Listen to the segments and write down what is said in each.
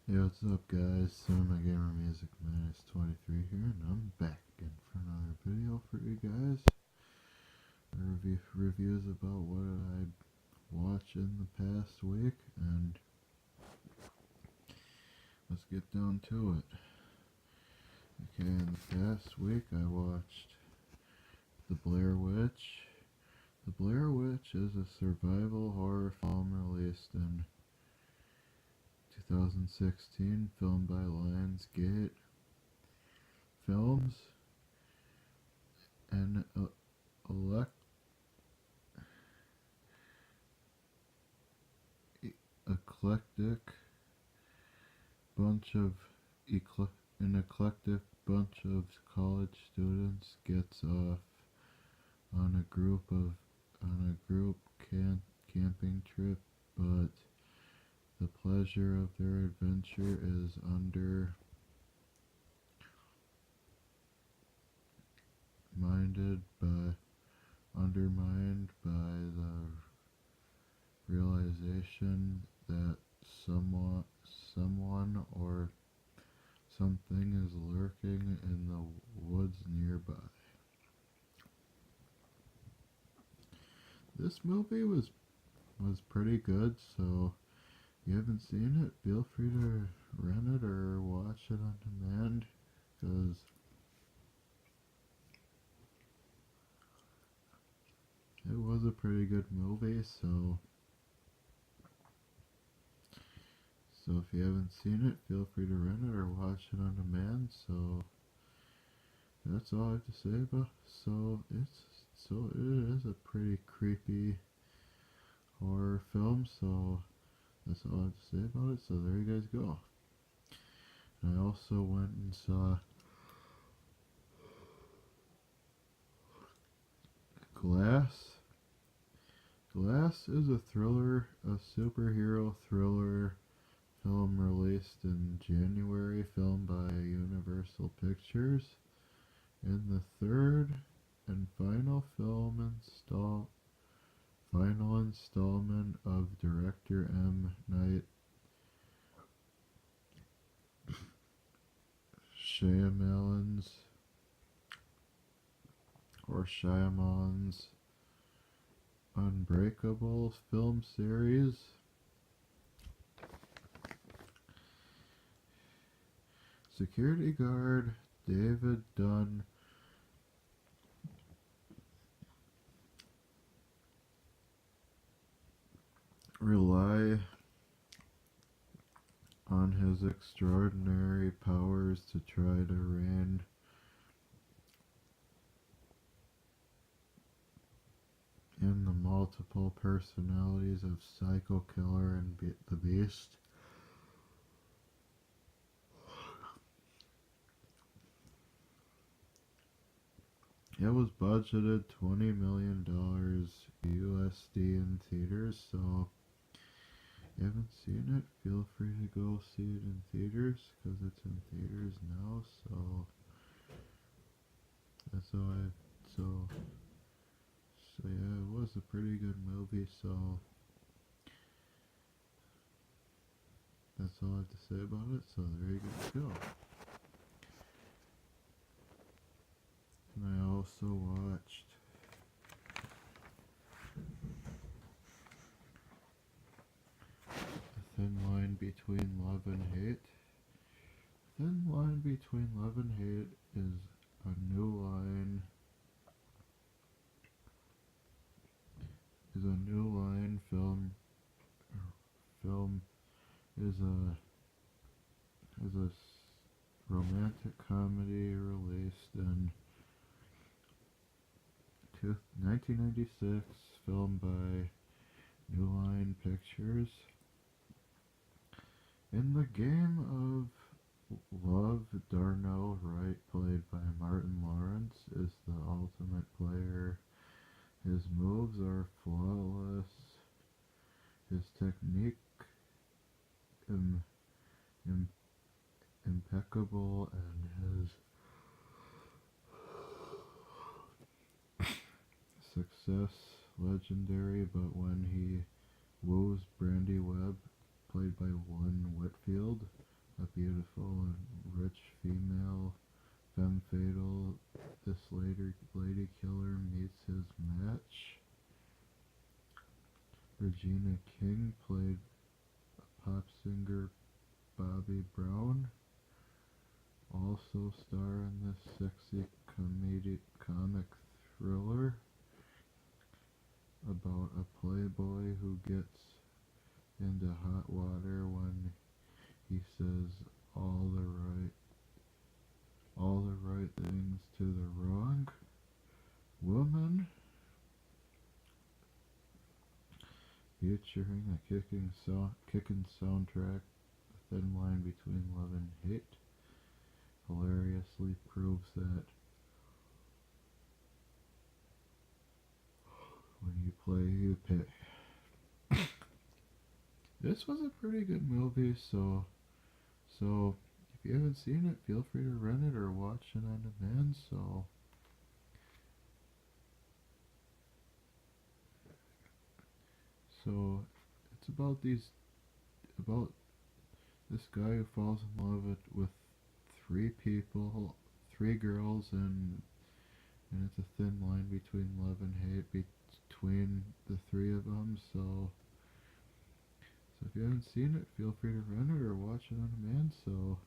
Hey, what's up, guys? Cinema Gamer Music Minus 23 here, and I'm back again for another video for you guys. Reviews about what I watched in the past week, and let's get down to it. Okay, in the past week I watched The Blair Witch. The Blair Witch is a survival horror film released in 2016, filmed by Lionsgate Films and elect eclectic bunch of an eclectic bunch of college students gets off on a group camping trip, but the pleasure of their adventure is undermined undermined by the realization that someone or something is lurking in the woods nearby. This movie was pretty good, so if you haven't seen it, feel free to rent it or watch it on demand, because it was a pretty good movie. So if you haven't seen it, feel free to rent it or watch it on demand. So that's all I have to say about. It is a pretty creepy horror film. So that's all I have to say about it. So there you guys go. And I also went and saw Glass. Glass is a superhero thriller film released in January, filmed by Universal Pictures, and the third and final installment of director M. Night Shyamalan's Unbreakable film series. Security guard David Dunn rely on his extraordinary powers to try to rein in the multiple personalities of Psycho Killer and the Beast. It was budgeted $20 million USD in theaters, so if you haven't seen it, feel free to go see it in theaters, because it's in theaters now. So that's all I so yeah, it was a pretty good movie. So that's all I have to say about it. So there you go. And I also watched A Thin Line Between Love and Hate. Thin Line Between Love and Hate is a new line film is a romantic comedy released in 1996, filmed by New Line Pictures. In the game of love, Darnell Wright, played by Martin Lawrence, is the ultimate player. His moves are flawless, his technique Im- im- impeccable, and his success legendary. But when he woos Brandy Webb, played by Lynn Whitfield, beautiful and rich femme fatale. This lady killer meets his match. Regina King played pop singer Bobby Brown. Also star in this sexy comic thriller about a playboy who gets into hot water when he says all the right things to the wrong woman, featuring a kicking soundtrack. A thin line between love and hate hilariously proves that when you play, you pay. This was a pretty good movie, so if you haven't seen it, feel free to rent it or watch it on demand. So it's about this guy who falls in love with three people, three girls, and it's a thin line between love and hate between the three of them. So if you haven't seen it, feel free to rent it or watch it on demand. So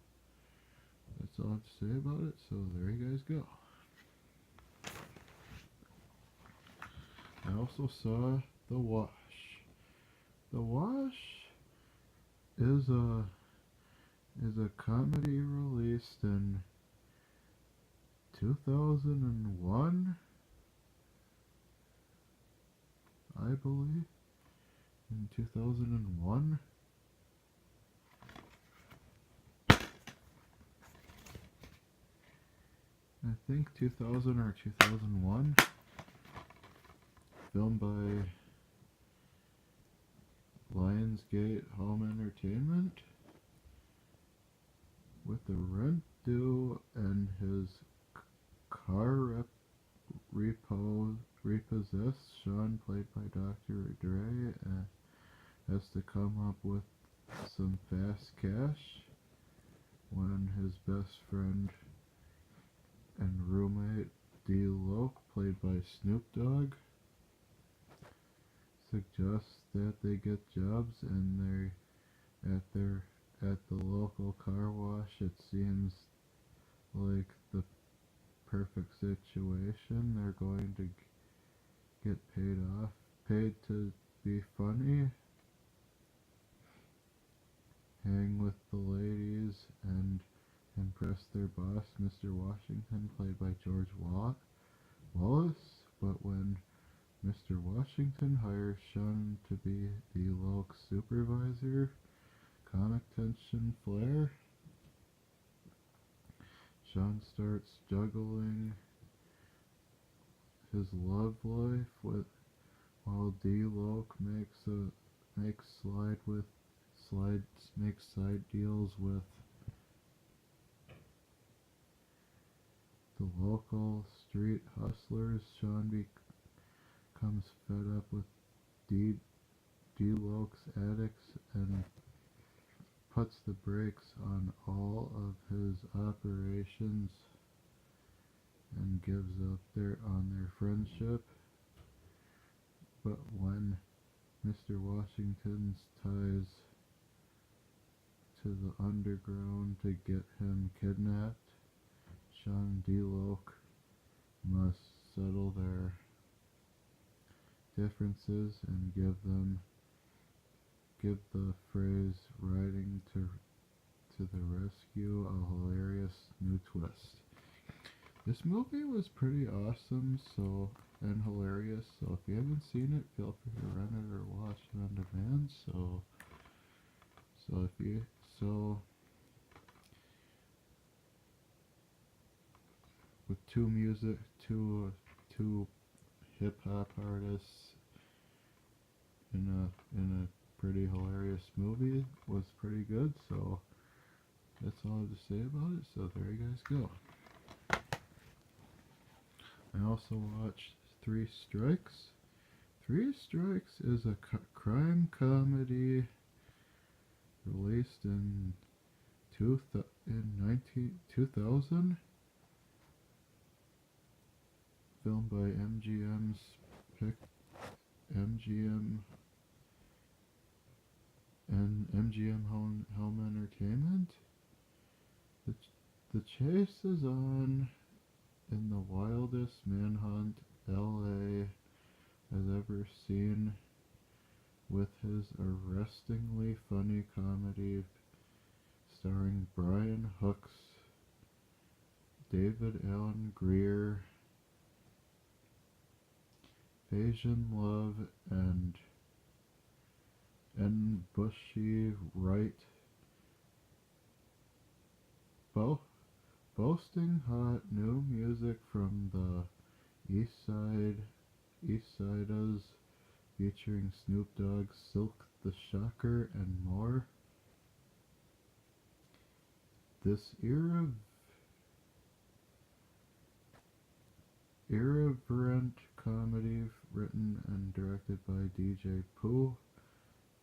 that's all I have to say about it. So there you guys go. I also saw The Wash. The Wash is a comedy released in 2001, I believe. In 2001. I think 2000 or 2001. Filmed by Lionsgate Home Entertainment, with the rent due and his car repossessed. Sean, played by Dr. Dre, has to come up with some fast cash when his best friend and roommate D-Loc, played by Snoop Dogg, suggests that they get jobs and at the local car wash. It seems like the perfect situation. They're going to get paid to be funny, hang with the ladies, and impress their boss, Mr. Washington, played by George Wallace. But when Mr. Washington hires Sean to be the local supervisor, comic tension flare. Sean starts juggling his love life while D-Loc makes side deals with the local street hustlers. Sean becomes fed up with D-Loc's antics and puts the brakes on all of his operations and gives up on their friendship. But when Mr. Washington's ties to the underground to get him kidnapped, Sean and D-Loc must settle their differences and give the phrase "riding to the rescue" a hilarious new twist. This movie was pretty awesome, and hilarious. So if you haven't seen it, feel free to rent it or watch it on demand. With two hip hop artists in a pretty hilarious movie, was pretty good. So that's all I have to say about it. So there you guys go. I also watched Three Strikes. Three Strikes is a crime comedy released in 2000, filmed by pick MGM and MGM Home Entertainment. The, the chase is on in the wildest manhunt LA has ever seen, with his arrestingly funny comedy starring Brian Hooks, David Allen Greer, Asian Love, and Bushy Wright, boasting hot new music from the East Sidas, featuring Snoop Dogg, Silk the Shocker, and more. This irreverent comedy, written and directed by DJ Pooh,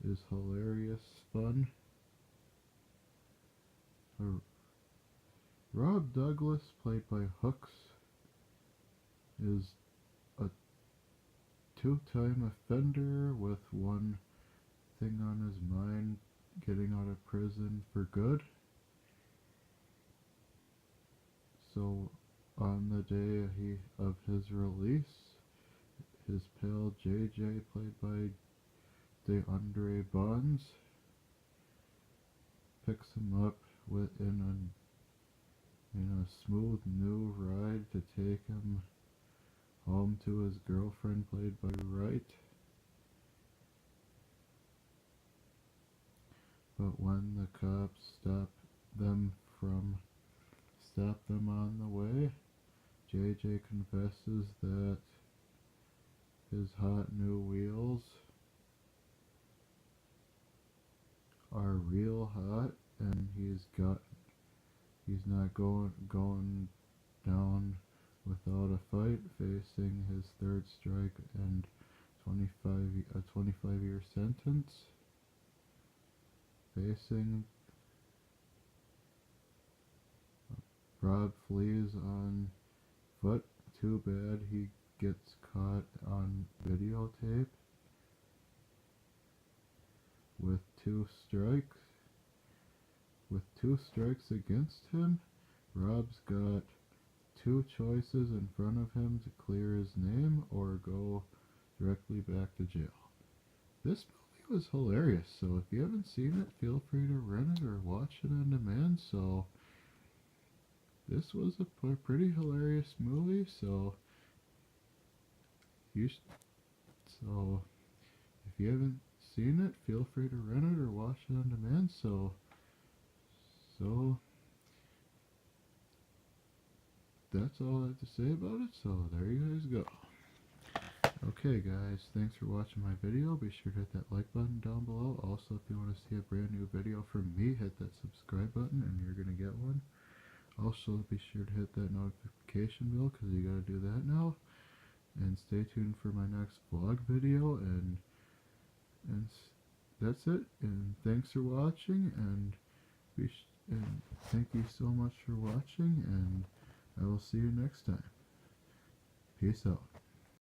is hilarious fun. Rob Douglas, played by Hooks, is a two-time offender with one thing on his mind: getting out of prison for good. So on the day of his release, his pal JJ, played by DeAndre Bonds, picks him up in a smooth new ride to take him home to his girlfriend, played by Wright. But when the cops stop them on the way, JJ confesses that his hot new wheels are real hot, and he's not going down without a fight, facing his third strike and a 25-year sentence. Rob flees on foot. Too bad he gets caught on videotape with two strikes. With two strikes against him, Rob's got two choices in front of him to clear his name or go directly back to jail. This movie was hilarious, so if you haven't seen it, feel free to rent it or watch it on demand. So this was a pretty hilarious movie, so if you haven't seen it, feel free to rent it or watch it on demand. So that's all I have to say about it, so there you guys go. Okay guys, thanks for watching my video. Be sure to hit that like button down below. Also, if you want to see a brand new video from me, hit that subscribe button and you're going to get one. Also, be sure to hit that notification bell, because you got to do that now. And stay tuned for my next vlog video, and that's it. And thanks for watching, and thank you so much for watching, and I will see you next time. Peace out.